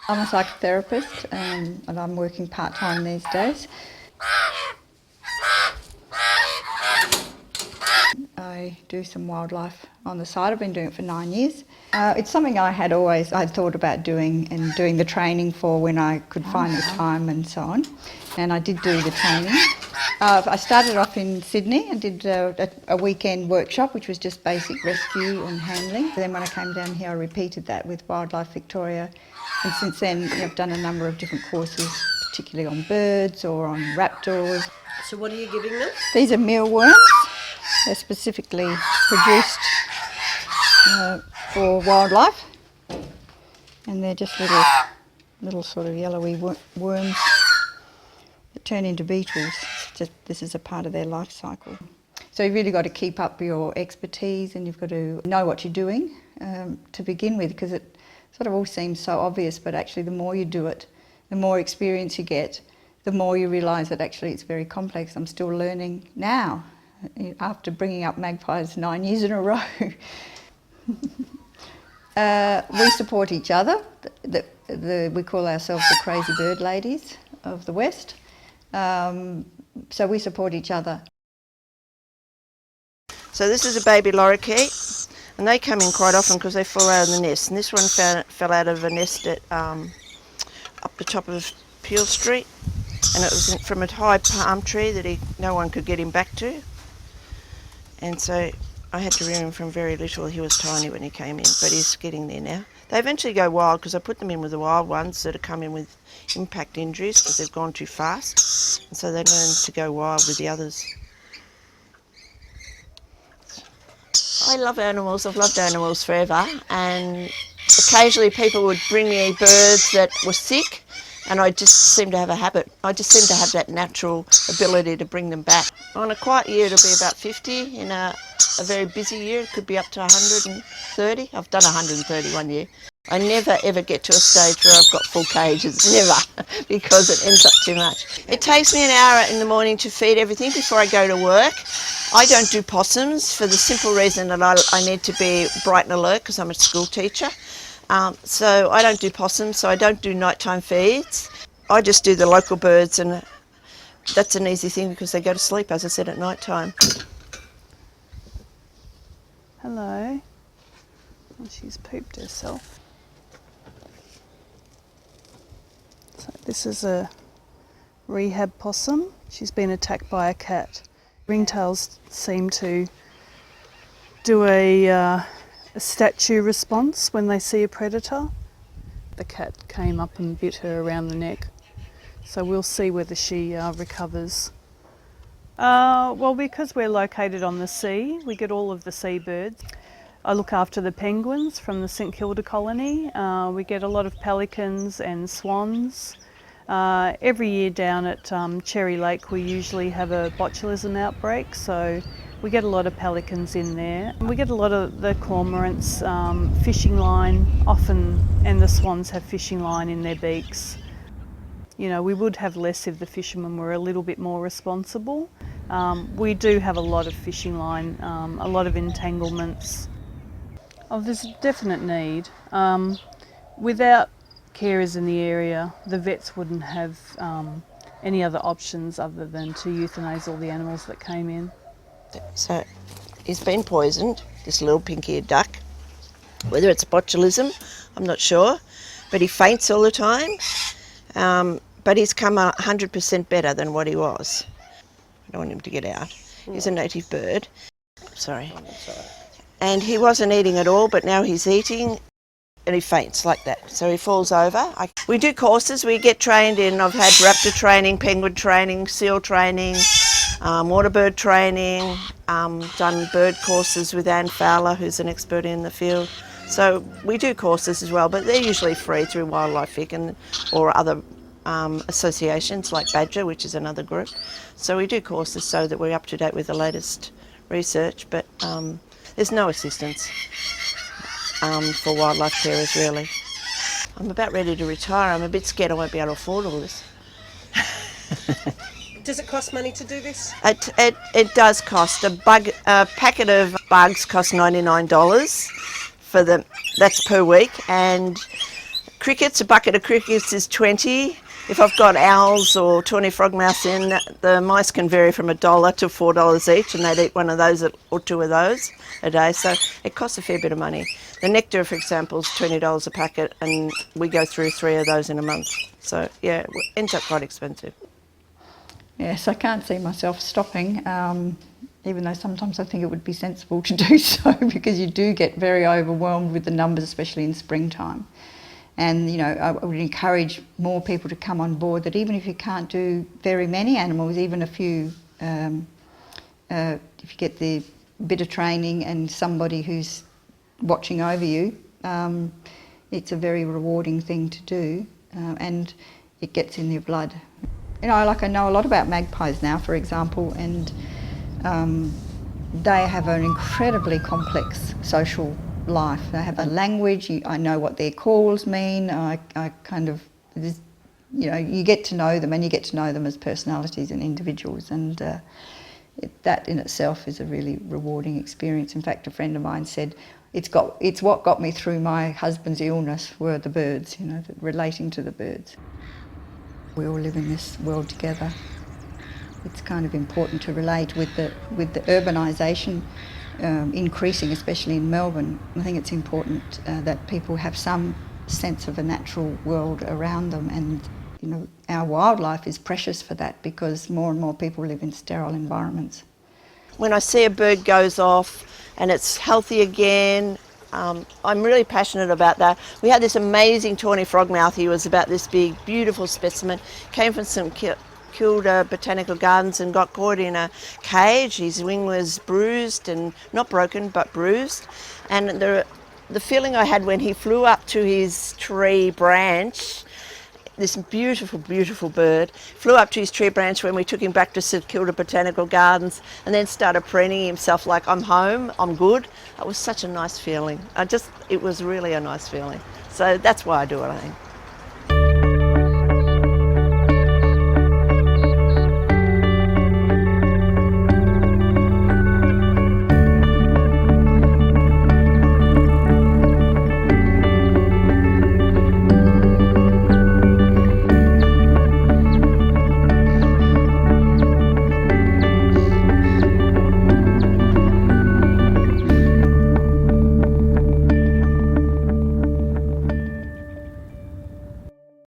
I'm a psychotherapist and I'm working part-time these days. I do some wildlife on the side. I've been doing it for 9 years. It's something I had thought about doing and doing the training for when I could find the time and so on. And I did do the training. I started off in Sydney and did a weekend workshop, which was just basic rescue and handling. Then when I came down here, I repeated that with Wildlife Victoria. And since then, I've done a number of different courses, particularly on birds or on raptors. So what are you giving them? These are mealworms. They're specifically produced for wildlife, and they're just little sort of yellowy worms that turn into beetles. This is a part of their life cycle. So you've really got to keep up your expertise, and you've got to know what you're doing to begin with, because it sort of all seems so obvious, but actually the more you do it, the more experience you get, the more you realise that actually it's very complex. I'm still learning now, after bringing up magpies 9 years in a row. We support each other. We call ourselves the crazy bird ladies of the West. So we support each other. So this is a baby lorikeet, and they come in quite often because they fall out of the nest. And this one fell out of a nest at up the top of Peel Street, and it was from a high palm tree that no one could get him back to. And so I had to rear him from very little. He was tiny when he came in, but he's getting there now. They eventually go wild because I put them in with the wild ones that have come in with impact injuries because they've gone too fast. And so they learn to go wild with the others. I love animals. I've loved animals forever. And occasionally people would bring me birds that were sick, and I just seem to have a habit. I just seem to have that natural ability to bring them back. On a quiet year, it'll be about 50. In a very busy year, it could be up to 130. I've done 130 one year. I never ever get to a stage where I've got full cages, never, because it ends up too much. It takes me an hour in the morning to feed everything before I go to work. I don't do possums for the simple reason that I need to be bright and alert because I'm a school teacher. So I don't do possums, so I don't do nighttime feeds. I just do the local birds, and that's an easy thing because they go to sleep, as I said, at night time. Hello. Oh, she's pooped herself. So this is a rehab possum. She's been attacked by a cat. Ringtails seem to do a statue response when they see a predator. The cat came up and bit her around the neck. So we'll see whether she recovers. Well, because we're located on the sea, we get all of the seabirds. I look after the penguins from the St Kilda colony. We get a lot of pelicans and swans. Every year down at Cherry Lake we usually have a botulism outbreak, so we get a lot of pelicans in there. We get a lot of the cormorants, fishing line often, and the swans have fishing line in their beaks. You know, we would have less if the fishermen were a little bit more responsible. We do have a lot of fishing line, a lot of entanglements. Oh, there's a definite need. Without carers in the area, the vets wouldn't have any other options other than to euthanise all the animals that came in. So he's been poisoned, this little pink-eared duck. Whether it's botulism, I'm not sure, but he faints all the time. But he's come 100% better than what he was. I don't want him to get out. He's a native bird. Sorry. And he wasn't eating at all, but now he's eating, and he faints like that. So he falls over. We do courses. We get trained in, I've had raptor training, penguin training, seal training, waterbird training, done bird courses with Anne Fowler, who's an expert in the field. So we do courses as well, but they're usually free through Wildlife Vic or other associations like Badger, which is another group. So we do courses so that we're up to date with the latest research, but there's no assistance for wildlife carers really. I'm about ready to retire. I'm a bit scared I won't be able to afford all this. Does it cost money to do this? It does cost. A packet of bugs costs $99 for that's per week, and Crickets, a bucket of crickets is 20. If I've got owls or tawny frogmouths in, the mice can vary from $1 to $4 each, and they'd eat one of those or two of those a day, so it costs a fair bit of money. The nectar, for example, is $20 a packet, and we go through 3 of those in a month. So, yeah, it ends up quite expensive. Yes, I can't see myself stopping, even though sometimes I think it would be sensible to do so, because you do get very overwhelmed with the numbers, especially in springtime. And, you know, I would encourage more people to come on board, that even if you can't do very many animals, even a few, if you get the bit of training and somebody who's watching over you, it's a very rewarding thing to do, and it gets in your blood. You know, like I know a lot about magpies now, for example, and they have an incredibly complex social life. They have a language. I know what their calls mean. I kind of, you know, you get to know them, and you get to know them as personalities and individuals, and that in itself is a really rewarding experience. In fact, a friend of mine said, it's what got me through my husband's illness were the birds, you know, relating to the birds. We all live in this world together. It's kind of important to relate with the urbanisation increasing, especially in Melbourne. I think it's important that people have some sense of a natural world around them, and you know, our wildlife is precious for that, because more and more people live in sterile environments. When I see a bird goes off and it's healthy again, I'm really passionate about that. We had this amazing tawny frogmouth. He was about this big, beautiful specimen, came from St Kilda Botanical Gardens and got caught in a cage. His wing was bruised, and not broken but bruised, and the feeling I had when he flew up to his tree branch, this beautiful, beautiful bird, flew up to his tree branch when we took him back to St Kilda Botanical Gardens, and then started preening himself like, I'm home, I'm good. It was such a nice feeling. It was really a nice feeling. So that's why I do it, I think.